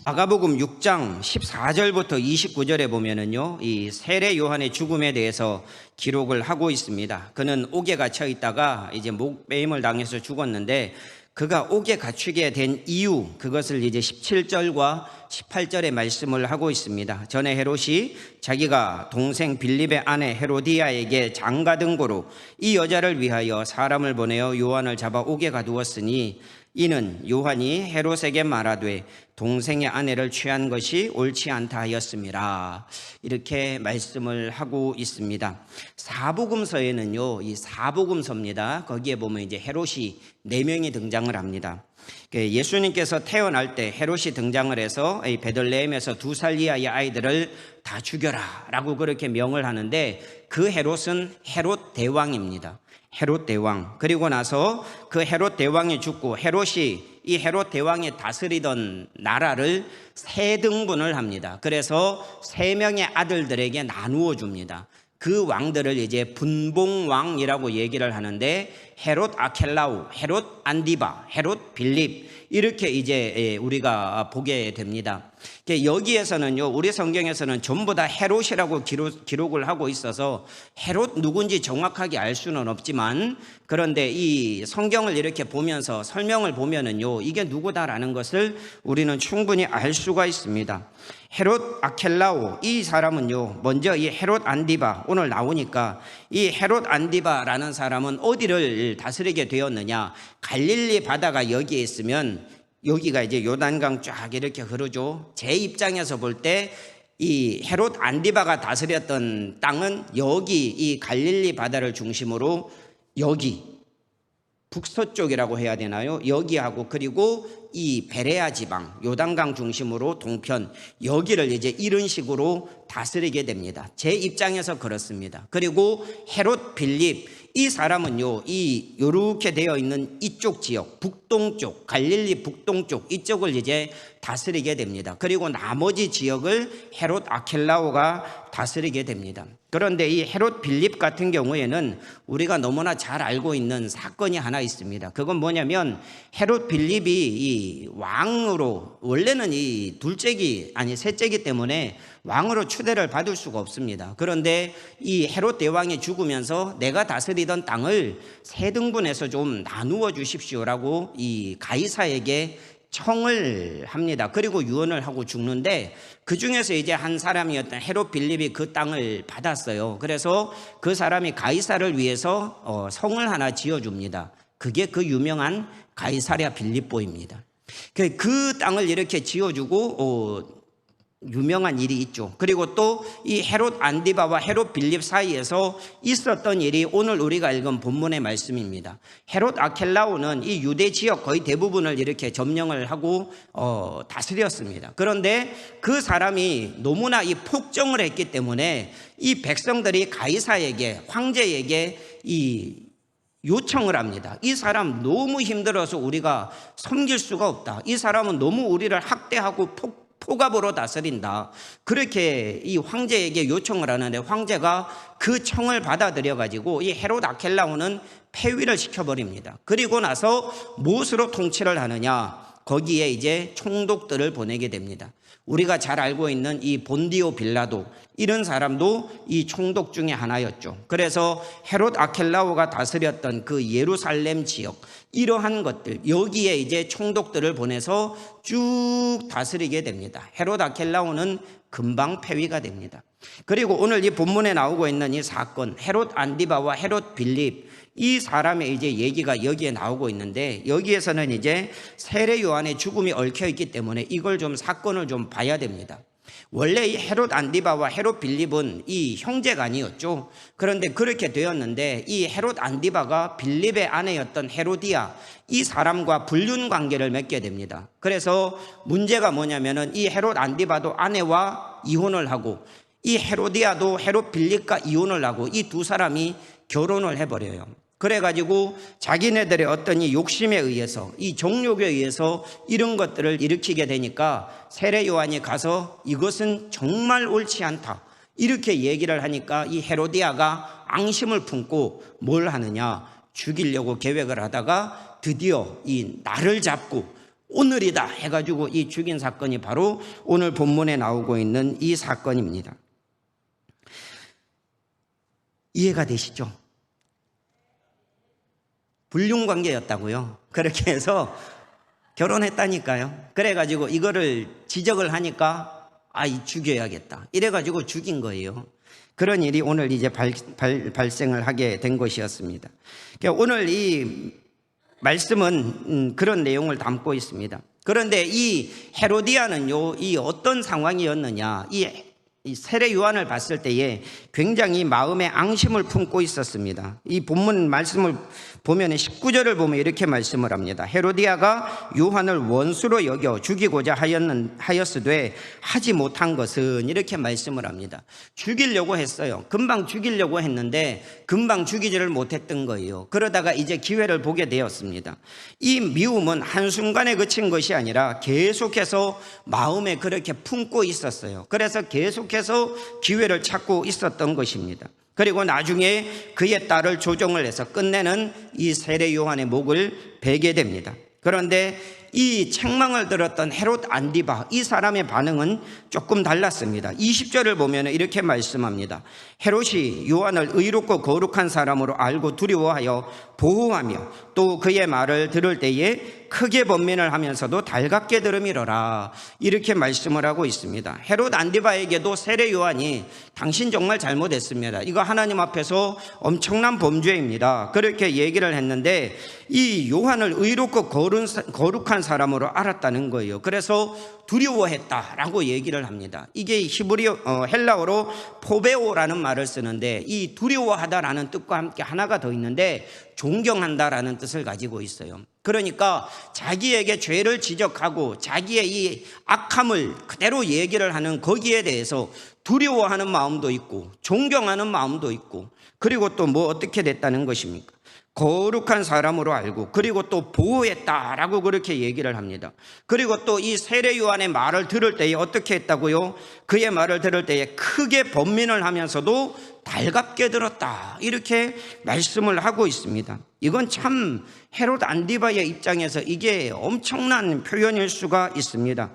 마가복음 6장 14절부터 29절에 보면은요, 이 세례 요한의 죽음에 대해서 기록을 하고 있습니다. 그는 옥에 갇혀 있다가 이제 목매임을 당해서 죽었는데, 그가 옥에 갇히게 된 이유, 그것을 이제 17절과 18절에 말씀을 하고 있습니다. 전에 헤롯이 자기가 동생 빌립의 아내 헤로디아에게 장가든 고로 이 여자를 위하여 사람을 보내어 요한을 잡아 옥에 가두었으니, 이는 요한이 헤롯에게 말하되 동생의 아내를 취한 것이 옳지 않다 하였습니다. 이렇게 말씀을 하고 있습니다. 사복음서에는요, 이 사복음서입니다. 거기에 보면 이제 헤롯이 4명이 등장을 합니다. 예수님께서 태어날 때 헤롯이 등장을 해서 베들레헴에서 2살 이하의 아이들을 다 죽여라 라고 그렇게 명을 하는데, 그 헤롯은 헤롯 대왕입니다. 헤롯 대왕. 그리고 나서 그 헤롯 대왕이 죽고 헤롯이 이 헤롯 대왕이 다스리던 나라를 3등분을 합니다. 그래서 3명의 아들들에게 나누어 줍니다. 그 왕들을 이제 분봉왕이라고 얘기를 하는데, 헤롯 아켈라우, 헤롯 안디바, 헤롯 빌립, 이렇게 이제 우리가 보게 됩니다. 여기에서는요, 우리 성경에서는 전부 다 헤롯이라고 기록을 하고 있어서 헤롯 누군지 정확하게 알 수는 없지만, 그런데 이 성경을 이렇게 보면서 설명을 보면은요, 이게 누구다라는 것을 우리는 충분히 알 수가 있습니다. 헤롯 아켈라오, 이 사람은요, 먼저 이 헤롯 안디바, 오늘 나오니까 이 헤롯 안디바라는 사람은 어디를 다스리게 되었느냐, 갈릴리 바다가 여기에 있으면 여기가 이제 요단강 쫙 이렇게 흐르죠. 제 입장에서 볼 때 이 헤롯 안디바가 다스렸던 땅은 여기 이 갈릴리 바다를 중심으로 여기 북서쪽이라고 해야 되나요? 여기하고, 그리고 이 베레아 지방, 요단강 중심으로 동편, 여기를 이제 이런 식으로 다스리게 됩니다. 제 입장에서 그렇습니다. 그리고 헤롯 빌립, 이 사람은요, 이 요렇게 되어 있는 이쪽 지역, 북동쪽, 갈릴리 북동쪽, 이쪽을 이제 다스리게 됩니다. 그리고 나머지 지역을 헤롯 아켈라오가 다스리게 됩니다. 그런데 이 헤롯 빌립 같은 경우에는 우리가 너무나 잘 알고 있는 사건이 하나 있습니다. 그건 뭐냐면, 헤롯 빌립이 이 왕으로, 원래는 이 셋째기 때문에 왕으로 추대를 받을 수가 없습니다. 그런데 이 헤롯 대왕이 죽으면서 내가 다스리던 땅을 3등분해서 좀 나누어 주십시오라고 이 가이사에게 청을 합니다. 그리고 유언을 하고 죽는데, 그 중에서 이제 한 사람이었던 헤롯 빌립이 그 땅을 받았어요. 그래서 그 사람이 가이사를 위해서 성을 하나 지어줍니다. 그게 그 유명한 가이사랴 빌립보입니다. 그 땅을 이렇게 지어주고 유명한 일이 있죠. 그리고 또 이 헤롯 안디바와 헤롯 빌립 사이에서 있었던 일이 오늘 우리가 읽은 본문의 말씀입니다. 헤롯 아켈라오는 이 유대 지역 거의 대부분을 이렇게 점령을 하고 다스렸습니다. 그런데 그 사람이 너무나 이 폭정을 했기 때문에 이 백성들이 가이사에게, 황제에게 이 요청을 합니다. 이 사람 너무 힘들어서 우리가 섬길 수가 없다. 이 사람은 너무 우리를 학대하고 포갑으로 다스린다. 그렇게 이 황제에게 요청을 하는데, 황제가 그 청을 받아들여 가지고 이 헤롯 아켈라오는 폐위를 시켜버립니다. 그리고 나서 무엇으로 통치를 하느냐, 거기에 이제 총독들을 보내게 됩니다. 우리가 잘 알고 있는 이 본디오 빌라도, 이런 사람도 이 총독 중에 하나였죠. 그래서 헤롯 아켈라오가 다스렸던 그 예루살렘 지역, 이러한 것들, 여기에 이제 총독들을 보내서 쭉 다스리게 됩니다. 헤롯 아켈라오는 금방 폐위가 됩니다. 그리고 오늘 이 본문에 나오고 있는 이 사건, 헤롯 안디바와 헤롯 빌립, 이 사람의 이제 얘기가 여기에 나오고 있는데, 여기에서는 이제 세례 요한의 죽음이 얽혀 있기 때문에 이걸 좀 사건을 좀 봐야 됩니다. 원래 이 헤롯 안디바와 헤롯 빌립은 이 형제가 아니었죠. 그런데 그렇게 되었는데, 이 헤롯 안디바가 빌립의 아내였던 헤로디아, 이 사람과 불륜 관계를 맺게 됩니다. 그래서 문제가 뭐냐면은, 이 헤롯 안디바도 아내와 이혼을 하고, 이 헤로디아도 헤롯 빌립과 이혼을 하고, 이 2사람이 결혼을 해버려요. 그래가지고 자기네들의 어떤 이 욕심에 의해서, 이 정욕에 의해서 이런 것들을 일으키게 되니까 세례 요한이 가서 이것은 정말 옳지 않다, 이렇게 얘기를 하니까 이 헤로디아가 앙심을 품고 뭘 하느냐, 죽이려고 계획을 하다가 드디어 이 날을 잡고 오늘이다 해가지고 이 죽인 사건이 바로 오늘 본문에 나오고 있는 이 사건입니다. 이해가 되시죠? 불륜관계였다고요. 그렇게 해서 결혼했다니까요. 그래가지고 이거를 지적을 하니까 이 죽여야겠다 이래가지고 죽인 거예요. 그런 일이 오늘 이제 발생을 하게 된 것이었습니다. 그러니까 오늘 이 말씀은 그런 내용을 담고 있습니다. 그런데 이 헤로디아는요, 이 어떤 상황이었느냐, 이 세례 요한을 봤을 때에 굉장히 마음에 앙심을 품고 있었습니다. 이 본문 말씀을 보면 19절을 보면 이렇게 말씀을 합니다. 헤로디아가 요한을 원수로 여겨 죽이고자 하였으되 하지 못한 것은, 이렇게 말씀을 합니다. 죽이려고 했어요. 금방 죽이려고 했는데 금방 죽이지를 못했던 거예요. 그러다가 이제 기회를 보게 되었습니다. 이 미움은 한순간에 그친 것이 아니라 계속해서 마음에 그렇게 품고 있었어요. 그래서 계속해서 기회를 찾고 있었던 것입니다. 그리고 나중에 그의 딸을 조종을 해서 끝내는 이 세례 요한의 목을 베게 됩니다. 그런데 이 책망을 들었던 헤롯 안디바, 이 사람의 반응은 조금 달랐습니다. 20절을 보면 이렇게 말씀합니다. 헤롯이 요한을 의롭고 거룩한 사람으로 알고 두려워하여 보호하며 또 그의 말을 들을 때에 크게 번민을 하면서도 달갑게 들음이로라, 이렇게 말씀을 하고 있습니다. 헤롯 안디바에게도 세례 요한이 당신 정말 잘못했습니다, 이거 하나님 앞에서 엄청난 범죄입니다, 그렇게 얘기를 했는데 이 요한을 의롭고 거룩한 사람으로 알았다는 거예요. 그래서 두려워했다라고 얘기를 합니다. 이게 헬라어로 포베오라는 말을 쓰는데 이 두려워하다라는 뜻과 함께 하나가 더 있는데 존경한다라는 뜻을 가지고 있어요. 그러니까 자기에게 죄를 지적하고 자기의 이 악함을 그대로 얘기를 하는 거기에 대해서 두려워하는 마음도 있고 존경하는 마음도 있고, 그리고 또 뭐 어떻게 됐다는 것입니까? 거룩한 사람으로 알고 그리고 또 보호했다라고 그렇게 얘기를 합니다. 그리고 또 이 세례 요한의 말을 들을 때에 어떻게 했다고요? 그의 말을 들을 때에 크게 번민을 하면서도 달갑게 들었다, 이렇게 말씀을 하고 있습니다. 이건 참 헤롯 안디바의 입장에서 이게 엄청난 표현일 수가 있습니다.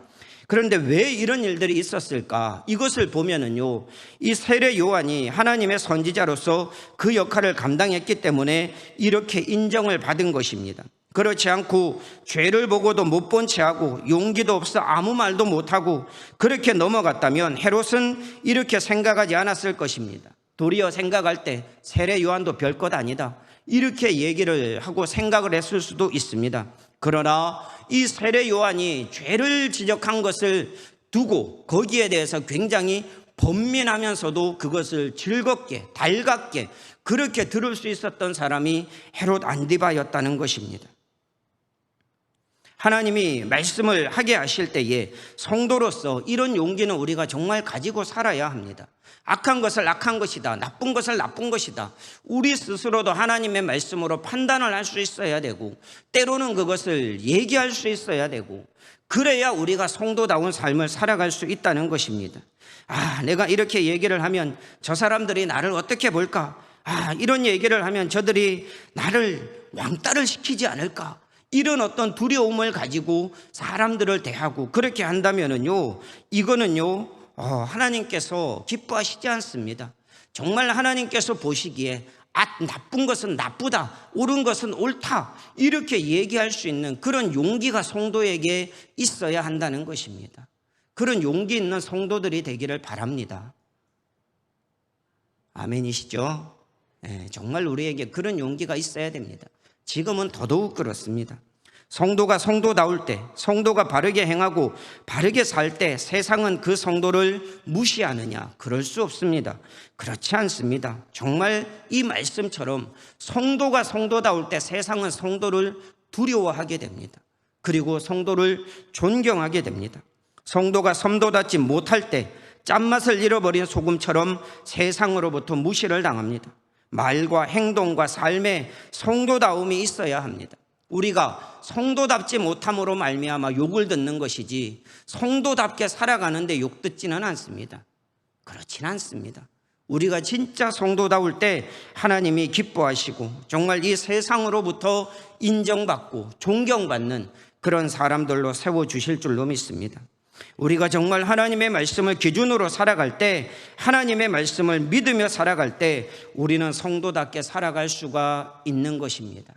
그런데 왜 이런 일들이 있었을까? 이것을 보면은요, 이 세례 요한이 하나님의 선지자로서 그 역할을 감당했기 때문에 이렇게 인정을 받은 것입니다. 그렇지 않고 죄를 보고도 못 본 채하고 용기도 없어 아무 말도 못하고 그렇게 넘어갔다면 헤롯은 이렇게 생각하지 않았을 것입니다. 도리어 생각할 때 세례 요한도 별것 아니다, 이렇게 얘기를 하고 생각을 했을 수도 있습니다. 그러나 이 세례 요한이 죄를 지적한 것을 두고 거기에 대해서 굉장히 번민하면서도 그것을 즐겁게 달갑게 그렇게 들을 수 있었던 사람이 헤롯 안디바였다는 것입니다. 하나님이 말씀을 하게 하실 때에 성도로서 이런 용기는 우리가 정말 가지고 살아야 합니다. 악한 것을 악한 것이다, 나쁜 것을 나쁜 것이다, 우리 스스로도 하나님의 말씀으로 판단을 할 수 있어야 되고 때로는 그것을 얘기할 수 있어야 되고, 그래야 우리가 성도다운 삶을 살아갈 수 있다는 것입니다. 내가 이렇게 얘기를 하면 저 사람들이 나를 어떻게 볼까? 이런 얘기를 하면 저들이 나를 왕따를 시키지 않을까? 이런 어떤 두려움을 가지고 사람들을 대하고 그렇게 한다면은요, 이거는요 하나님께서 기뻐하시지 않습니다. 정말 하나님께서 보시기에 나쁜 것은 나쁘다, 옳은 것은 옳다, 이렇게 얘기할 수 있는 그런 용기가 성도에게 있어야 한다는 것입니다. 그런 용기 있는 성도들이 되기를 바랍니다. 아멘이시죠? 정말 우리에게 그런 용기가 있어야 됩니다. 지금은 더더욱 그렇습니다. 성도가 성도다울 때, 성도가 바르게 행하고 바르게 살 때 세상은 그 성도를 무시하느냐? 그럴 수 없습니다. 그렇지 않습니다. 정말 이 말씀처럼 성도가 성도다울 때 세상은 성도를 두려워하게 됩니다. 그리고 성도를 존경하게 됩니다. 성도가 성도답지 못할 때 짠맛을 잃어버린 소금처럼 세상으로부터 무시를 당합니다. 말과 행동과 삶에 성도다움이 있어야 합니다. 우리가 성도답지 못함으로 말미암아 욕을 듣는 것이지 성도답게 살아가는데 욕 듣지는 않습니다. 그렇지는 않습니다. 우리가 진짜 성도다울 때 하나님이 기뻐하시고 정말 이 세상으로부터 인정받고 존경받는 그런 사람들로 세워주실 줄로 믿습니다. 우리가 정말 하나님의 말씀을 기준으로 살아갈 때, 하나님의 말씀을 믿으며 살아갈 때 우리는 성도답게 살아갈 수가 있는 것입니다.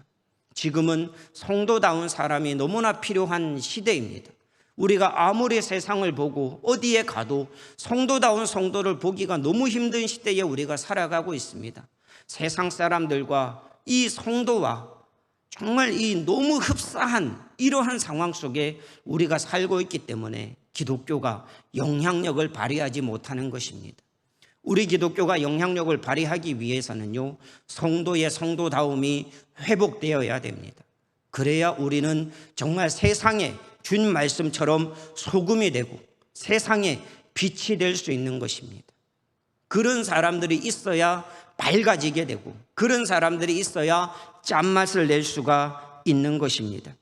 지금은 성도다운 사람이 너무나 필요한 시대입니다. 우리가 아무리 세상을 보고 어디에 가도 성도다운 성도를 보기가 너무 힘든 시대에 우리가 살아가고 있습니다. 세상 사람들과 이 성도와 정말 이 너무 흡사한 이러한 상황 속에 우리가 살고 있기 때문에 기독교가 영향력을 발휘하지 못하는 것입니다. 우리 기독교가 영향력을 발휘하기 위해서는요, 성도의 성도다움이 회복되어야 됩니다. 그래야 우리는 정말 세상에 준 말씀처럼 소금이 되고 세상에 빛이 될 수 있는 것입니다. 그런 사람들이 있어야 밝아지게 되고, 그런 사람들이 있어야 짠맛을 낼 수가 있는 것입니다.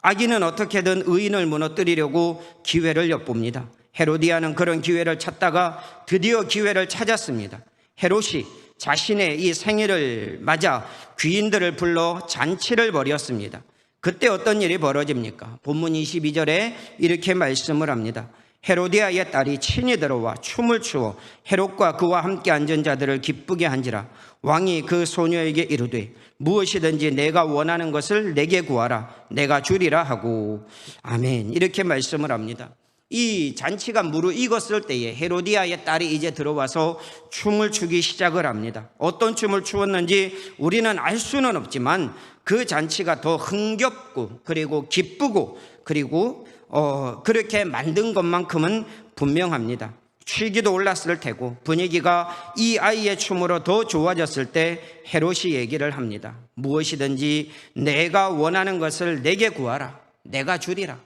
악인은 어떻게든 의인을 무너뜨리려고 기회를 엿봅니다. 헤로디아는 그런 기회를 찾다가 드디어 기회를 찾았습니다. 헤롯이 자신의 이 생일을 맞아 귀인들을 불러 잔치를 벌였습니다. 그때 어떤 일이 벌어집니까? 본문 22절에 이렇게 말씀을 합니다. 헤로디아의 딸이 친히 들어와 춤을 추어 헤롯과 그와 함께 앉은 자들을 기쁘게 한지라. 왕이 그 소녀에게 이르되 무엇이든지 내가 원하는 것을 내게 구하라, 내가 주리라 하고. 아멘. 이렇게 말씀을 합니다. 이 잔치가 무르익었을 때에 헤로디아의 딸이 이제 들어와서 춤을 추기 시작을 합니다. 어떤 춤을 추었는지 우리는 알 수는 없지만 그 잔치가 더 흥겹고 그리고 기쁘고 그리고 그렇게 만든 것만큼은 분명합니다. 취기도 올랐을 테고 분위기가 이 아이의 춤으로 더 좋아졌을 때 헤롯이 얘기를 합니다. 무엇이든지 내가 원하는 것을 내게 구하라, 내가 주리라.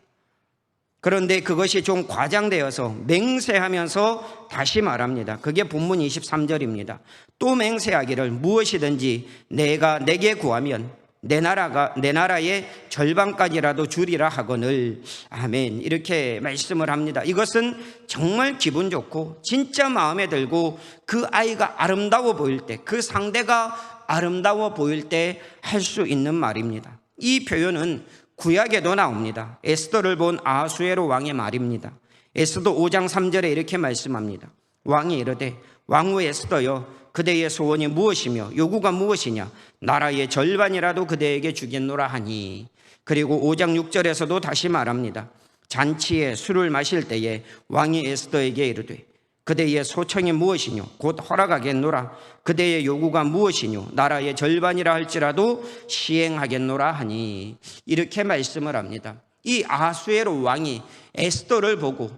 그런데 그것이 좀 과장되어서 맹세하면서 다시 말합니다. 그게 본문 23절입니다. 또 맹세하기를 무엇이든지 내가 내게 구하면 내 나라의 절반까지라도 주리라 하거늘. 아멘. 이렇게 말씀을 합니다. 이것은 정말 기분 좋고 진짜 마음에 들고 그 아이가 아름다워 보일 때, 그 상대가 아름다워 보일 때 할 수 있는 말입니다. 이 표현은 구약에도 나옵니다. 에스더를 본 아하수에로 왕의 말입니다. 에스더 5장 3절에 이렇게 말씀합니다. 왕이 이르되 왕후 에스더여, 그대의 소원이 무엇이며 요구가 무엇이냐? 나라의 절반이라도 그대에게 주겠노라 하니. 그리고 5장 6절에서도 다시 말합니다. 잔치에 술을 마실 때에 왕이 에스더에게 이르되 그대의 소청이 무엇이뇨? 곧 허락하겠노라. 그대의 요구가 무엇이뇨? 나라의 절반이라 할지라도 시행하겠노라 하니. 이렇게 말씀을 합니다. 이 아하수에로 왕이 에스더를 보고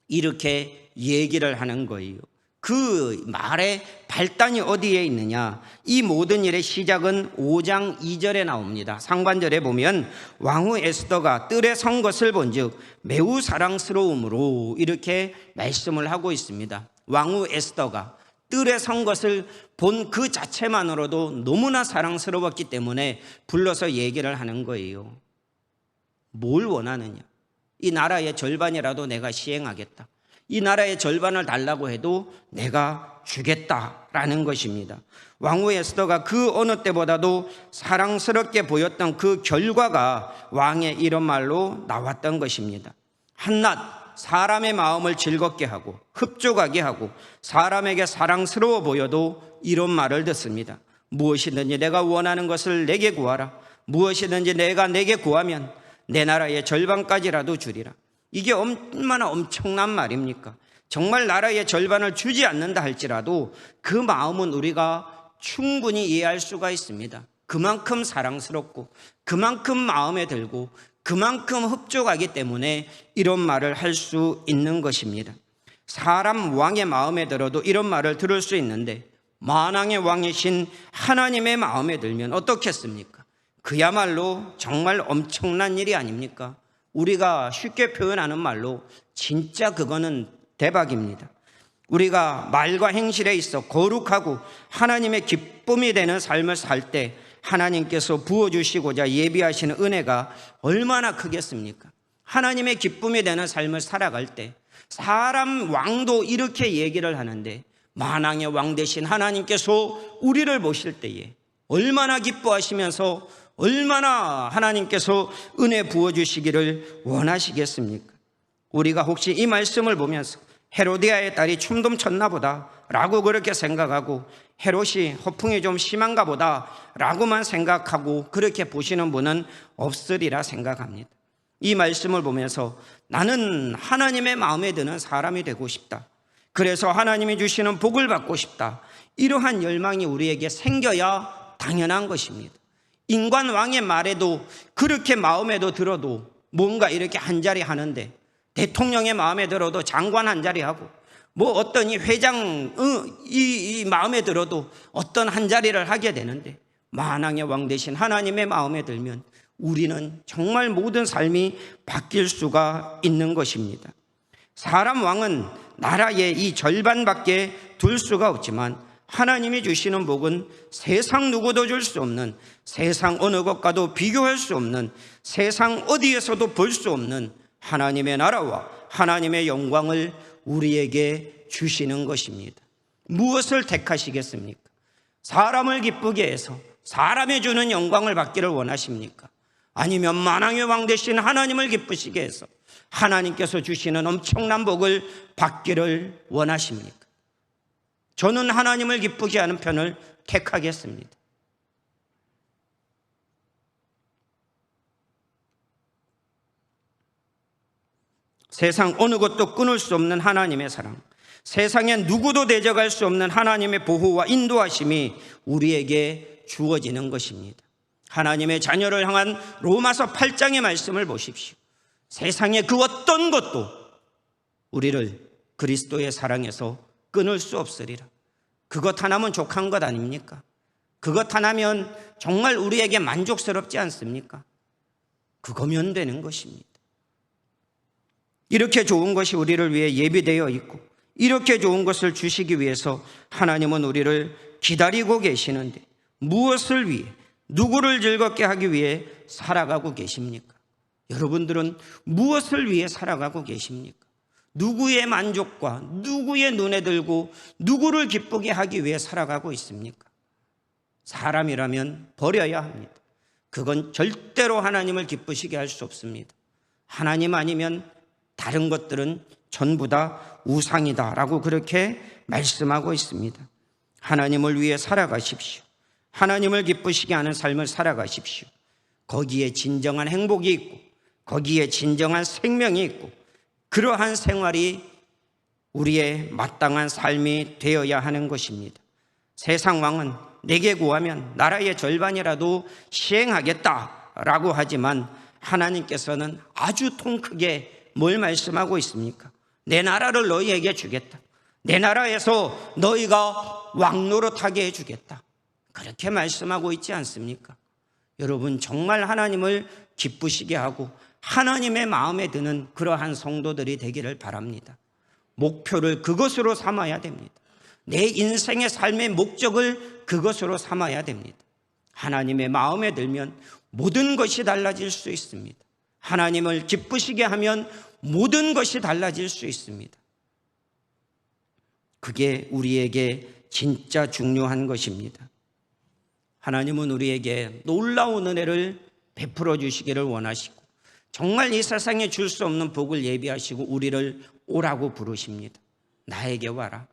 이렇게 얘기를 하는 거예요. 그 말의 발단이 어디에 있느냐? 이 모든 일의 시작은 5장 2절에 나옵니다. 상반절에 보면 왕후 에스더가 뜰에 선 것을 본즉 매우 사랑스러움으로 이렇게 말씀을 하고 있습니다. 왕후 에스더가 뜰에 선 것을 본 그 자체만으로도 너무나 사랑스러웠기 때문에 불러서 얘기를 하는 거예요. 뭘 원하느냐? 이 나라의 절반이라도 내가 시행하겠다. 이 나라의 절반을 달라고 해도 내가 주겠다라는 것입니다. 왕후 에스더가 그 어느 때보다도 사랑스럽게 보였던 그 결과가 왕의 이런 말로 나왔던 것입니다. 한낱 사람의 마음을 즐겁게 하고 흡족하게 하고 사람에게 사랑스러워 보여도 이런 말을 듣습니다. 무엇이든지 내가 원하는 것을 내게 구하라. 무엇이든지 내가 내게 구하면 내 나라의 절반까지라도 주리라. 이게 얼마나 엄청난 말입니까? 정말 나라의 절반을 주지 않는다 할지라도 그 마음은 우리가 충분히 이해할 수가 있습니다. 그만큼 사랑스럽고 그만큼 마음에 들고 그만큼 흡족하기 때문에 이런 말을 할 수 있는 것입니다. 사람 왕의 마음에 들어도 이런 말을 들을 수 있는데 만왕의 왕이신 하나님의 마음에 들면 어떻겠습니까? 그야말로 정말 엄청난 일이 아닙니까? 우리가 쉽게 표현하는 말로 진짜 그거는 대박입니다. 우리가 말과 행실에 있어 거룩하고 하나님의 기쁨이 되는 삶을 살 때 하나님께서 부어주시고자 예비하시는 은혜가 얼마나 크겠습니까? 하나님의 기쁨이 되는 삶을 살아갈 때 사람 왕도 이렇게 얘기를 하는데 만왕의 왕 되신 하나님께서 우리를 보실 때에 얼마나 기뻐하시면서 얼마나 하나님께서 은혜 부어주시기를 원하시겠습니까? 우리가 혹시 이 말씀을 보면서 헤로디아의 딸이 춤 좀 췄나 보다 라고 그렇게 생각하고, 헤롯이 허풍이 좀 심한가 보다 라고만 생각하고 그렇게 보시는 분은 없으리라 생각합니다. 이 말씀을 보면서 나는 하나님의 마음에 드는 사람이 되고 싶다, 그래서 하나님이 주시는 복을 받고 싶다, 이러한 열망이 우리에게 생겨야 당연한 것입니다. 인간 왕의 말에도 그렇게 마음에도 들어도 뭔가 이렇게 한 자리 하는데, 대통령의 마음에 들어도 장관 한 자리 하고, 뭐 어떤 이 회장 이 마음에 들어도 어떤 한 자리를 하게 되는데, 만왕의 왕 대신 하나님의 마음에 들면 우리는 정말 모든 삶이 바뀔 수가 있는 것입니다. 사람 왕은 나라의 이 절반밖에 둘 수가 없지만, 하나님이 주시는 복은 세상 누구도 줄 수 없는, 세상 어느 것과도 비교할 수 없는, 세상 어디에서도 볼 수 없는 하나님의 나라와 하나님의 영광을 우리에게 주시는 것입니다. 무엇을 택하시겠습니까? 사람을 기쁘게 해서 사람이 주는 영광을 받기를 원하십니까? 아니면 만왕의 왕 되신 하나님을 기쁘시게 해서 하나님께서 주시는 엄청난 복을 받기를 원하십니까? 저는 하나님을 기쁘게 하는 편을 택하겠습니다. 세상 어느 것도 끊을 수 없는 하나님의 사랑, 세상에 누구도 대적할 수 없는 하나님의 보호와 인도하심이 우리에게 주어지는 것입니다. 하나님의 자녀를 향한 로마서 8장의 말씀을 보십시오. 세상의 그 어떤 것도 우리를 그리스도의 사랑에서 끊을 수 없으리라. 그것 하나면 족한 것 아닙니까? 그것 하나면 정말 우리에게 만족스럽지 않습니까? 그거면 되는 것입니다. 이렇게 좋은 것이 우리를 위해 예비되어 있고, 이렇게 좋은 것을 주시기 위해서 하나님은 우리를 기다리고 계시는데, 무엇을 위해, 누구를 즐겁게 하기 위해 살아가고 계십니까? 여러분들은 무엇을 위해 살아가고 계십니까? 누구의 만족과 누구의 눈에 들고 누구를 기쁘게 하기 위해 살아가고 있습니까? 사람이라면 버려야 합니다. 그건 절대로 하나님을 기쁘시게 할 수 없습니다. 하나님 아니면 다른 것들은 전부 다 우상이다 라고 그렇게 말씀하고 있습니다. 하나님을 위해 살아가십시오. 하나님을 기쁘시게 하는 삶을 살아가십시오. 거기에 진정한 행복이 있고, 거기에 진정한 생명이 있고, 그러한 생활이 우리의 마땅한 삶이 되어야 하는 것입니다. 세상 왕은 내게 구하면 나라의 절반이라도 시행하겠다라고 하지만, 하나님께서는 아주 통 크게 뭘 말씀하고 있습니까? 내 나라를 너희에게 주겠다. 내 나라에서 너희가 왕노릇하게 해주겠다. 그렇게 말씀하고 있지 않습니까? 여러분, 정말 하나님을 기쁘시게 하고 하나님의 마음에 드는 그러한 성도들이 되기를 바랍니다. 목표를 그것으로 삼아야 됩니다. 내 인생의 삶의 목적을 그것으로 삼아야 됩니다. 하나님의 마음에 들면 모든 것이 달라질 수 있습니다. 하나님을 기쁘시게 하면 모든 것이 달라질 수 있습니다. 그게 우리에게 진짜 중요한 것입니다. 하나님은 우리에게 놀라운 은혜를 베풀어 주시기를 원하시고, 정말 이 세상에 줄 수 없는 복을 예비하시고 우리를 오라고 부르십니다. 나에게 와라.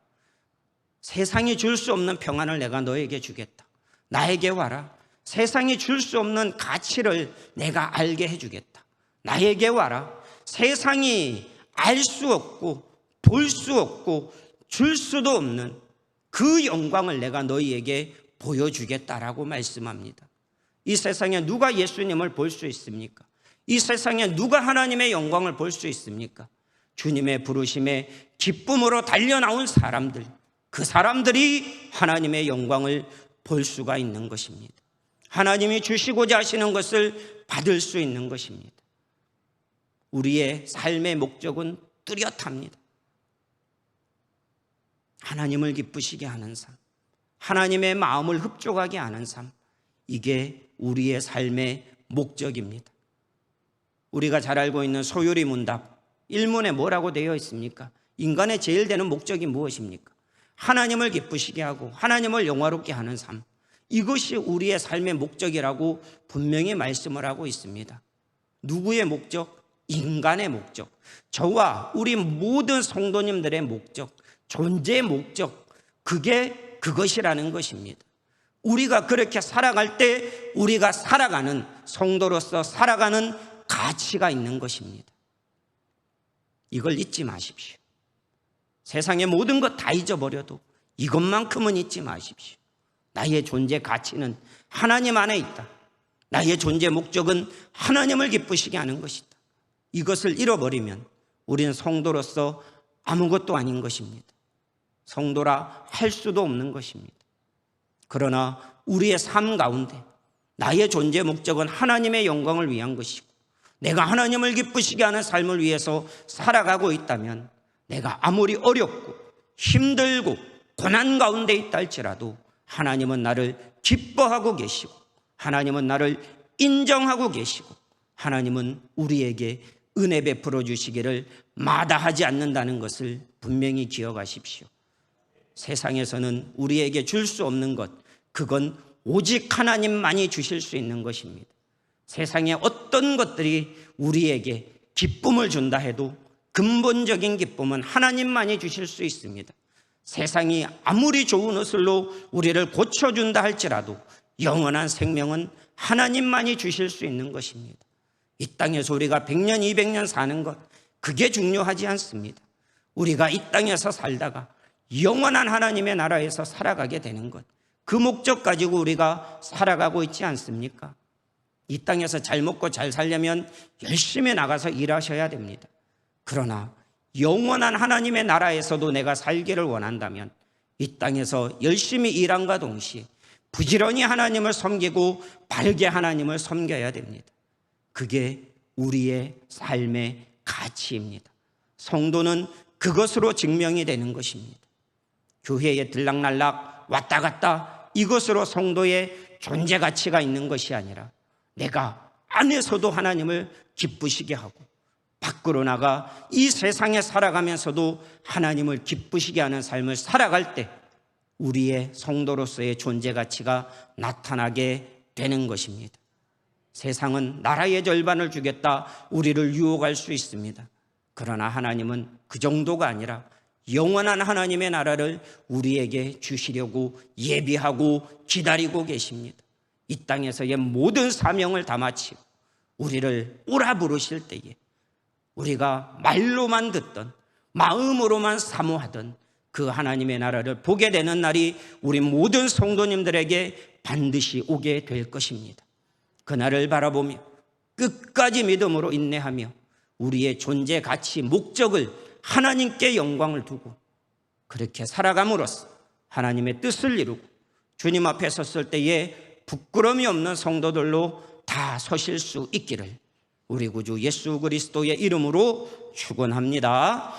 세상이 줄 수 없는 평안을 내가 너에게 주겠다. 나에게 와라. 세상이 줄 수 없는 가치를 내가 알게 해주겠다. 나에게 와라. 세상이 알 수 없고 볼 수 없고 줄 수도 없는 그 영광을 내가 너희에게 보여주겠다라고 말씀합니다. 이 세상에 누가 예수님을 볼 수 있습니까? 이 세상에 누가 하나님의 영광을 볼 수 있습니까? 주님의 부르심에 기쁨으로 달려나온 사람들, 그 사람들이 하나님의 영광을 볼 수가 있는 것입니다. 하나님이 주시고자 하시는 것을 받을 수 있는 것입니다. 우리의 삶의 목적은 뚜렷합니다. 하나님을 기쁘시게 하는 삶, 하나님의 마음을 흡족하게 하는 삶, 이게 우리의 삶의 목적입니다. 우리가 잘 알고 있는 소유리 문답 1문에 뭐라고 되어 있습니까? 인간의 제일 되는 목적이 무엇입니까? 하나님을 기쁘시게 하고 하나님을 영화롭게 하는 삶, 이것이 우리의 삶의 목적이라고 분명히 말씀을 하고 있습니다. 누구의 목적? 인간의 목적. 저와 우리 모든 성도님들의 목적, 존재의 목적, 그게 그것이라는 것입니다. 우리가 그렇게 살아갈 때 우리가 살아가는, 성도로서 살아가는 가치가 있는 것입니다. 이걸 잊지 마십시오. 세상의 모든 것 다 잊어버려도 이것만큼은 잊지 마십시오. 나의 존재 가치는 하나님 안에 있다. 나의 존재 목적은 하나님을 기쁘시게 하는 것이다. 이것을 잃어버리면 우리는 성도로서 아무것도 아닌 것입니다. 성도라 할 수도 없는 것입니다. 그러나 우리의 삶 가운데 나의 존재 목적은 하나님의 영광을 위한 것이고 내가 하나님을 기쁘시게 하는 삶을 위해서 살아가고 있다면 내가 아무리 어렵고 힘들고 고난 가운데 있다 할지라도 하나님은 나를 기뻐하고 계시고 하나님은 나를 인정하고 계시고 하나님은 우리에게 은혜 베풀어 주시기를 마다하지 않는다는 것을 분명히 기억하십시오. 세상에서는 우리에게 줄 수 없는 것, 그건 오직 하나님만이 주실 수 있는 것입니다. 세상의 어떤 것들이 우리에게 기쁨을 준다 해도 근본적인 기쁨은 하나님만이 주실 수 있습니다. 세상이 아무리 좋은 옷을로 우리를 고쳐준다 할지라도 영원한 생명은 하나님만이 주실 수 있는 것입니다. 이 땅에서 우리가 100년, 200년 사는 것, 그게 중요하지 않습니다. 우리가 이 땅에서 살다가 영원한 하나님의 나라에서 살아가게 되는 것, 그 목적 가지고 우리가 살아가고 있지 않습니까? 이 땅에서 잘 먹고 잘 살려면 열심히 나가서 일하셔야 됩니다. 그러나 영원한 하나님의 나라에서도 내가 살기를 원한다면 이 땅에서 열심히 일함과 동시에 부지런히 하나님을 섬기고 바르게 하나님을 섬겨야 됩니다. 그게 우리의 삶의 가치입니다. 성도는 그것으로 증명이 되는 것입니다. 교회에 들락날락 왔다 갔다 이것으로 성도의 존재 가치가 있는 것이 아니라 내가 안에서도 하나님을 기쁘시게 하고 밖으로 나가 이 세상에 살아가면서도 하나님을 기쁘시게 하는 삶을 살아갈 때 우리의 성도로서의 존재 가치가 나타나게 되는 것입니다. 세상은 나라의 절반을 주겠다 우리를 유혹할 수 있습니다. 그러나 하나님은 그 정도가 아니라 영원한 하나님의 나라를 우리에게 주시려고 예비하고 기다리고 계십니다. 이 땅에서의 모든 사명을 다 마치고 우리를 오라 부르실 때에 우리가 말로만 듣던 마음으로만 사모하던 그 하나님의 나라를 보게 되는 날이 우리 모든 성도님들에게 반드시 오게 될 것입니다. 그날을 바라보며 끝까지 믿음으로 인내하며 우리의 존재 가치 목적을 하나님께 영광을 두고 그렇게 살아감으로써 하나님의 뜻을 이루고 주님 앞에 섰을 때에 부끄러움이 없는 성도들로 다 서실 수 있기를 우리 구주 예수 그리스도의 이름으로 축원합니다.